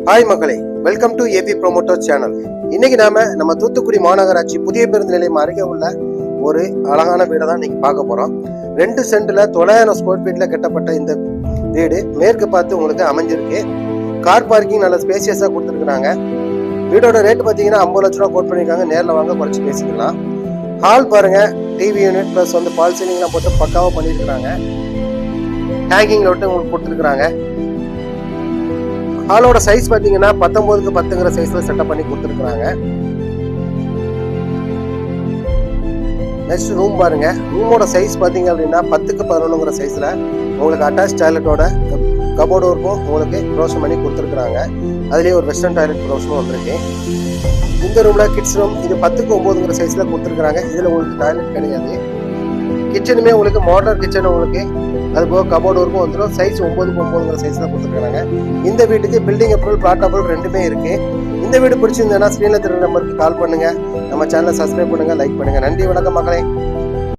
Hi மக்களே, welcome to AB promoter channel. இன்னைக்கு நம்ம தூத்துக்குடி மாநகராட்சி புதிய பேருந்து நிலையம் அருகே உள்ள ஒரு அழகான வீடை தான் இன்னைக்கு பார்க்க போறோம். 2 சென்ட்ல 900 ஸ்கொயர் ஃபீட்ல கட்டப்பட்ட இந்த வீடு மேற்கு பார்த்து உங்களுக்கு அமைஞ்சிருக்கு. கார் பார்க்கிங் நல்ல ஸ்பேசியஸா கொடுத்துருக்காங்க. வீடோட ரேட் பார்த்தீங்கன்னா 50 லட்ச ரூபா கோட் பண்ணிருக்காங்க. நேரில் வாங்க குறைச்சி பேசிக்கலாம். ஹால் பாருங்க, டிவி யூனிட் பிளஸ் வந்து பால் சீலிங்லாம் போட்டு பக்காவா பண்ணிருக்காங்க. ஹேங்கிங்ல விட்டு உங்களுக்கு கொடுத்துருக்காங்க. ஹாலோட சைஸ் பாத்தீங்கன்னா 19க்கு 10ங்கிற சைஸ்ல செட்டப் பண்ணி கொடுத்துருக்காங்க. நெக்ஸ்ட் ரூம் பாருங்க, ரூமோட சைஸ் பாத்தீங்க அப்படின்னா 10க்கு 11ங்கிற சைஸ்ல உங்களுக்கு அட்டாச் டாய்லெட்டோட கபோர்டு இருக்கும். உங்களுக்கு ப்ரொவிஷன் பண்ணி கொடுத்துருக்காங்க. அதுலயே ஒரு வெஸ்டர்ன் டாய்லெட் ப்ரொவிஷனும் வந்திருக்கு. இந்த ரூம்ல கிட்ஸ் ரூம் இது 10க்கு 9ங்கிற சைஸ்ல கொடுத்துருக்காங்க. இதுல உங்களுக்கு டாய்லெட் கிடையாது. கிச்சனுமே உங்களுக்கு மாடர்ன் கிச்சன் உங்களுக்கு அது போக கபோர்டு ஒர்க்கும் வந்துடும். சைஸ் 9க்கு 9ங்கிற சைஸ்ல கொடுத்துருக்காங்க. இந்த வீட்டுக்கு பில்டிங் அப்ரூவல், பிளாட் அப்ரூவல் ரெண்டுமே இருக்கு. இந்த வீடு பிடிச்சிருந்தேன்னா ஸ்கிரீன்ல தெரியுற நம்பருக்கு கால் பண்ணுங்க. நம்ம சேனலை சப்ஸ்கிரைப் பண்ணுங்க, லைக் பண்ணுங்க. நன்றி, வணக்கம் மக்களே.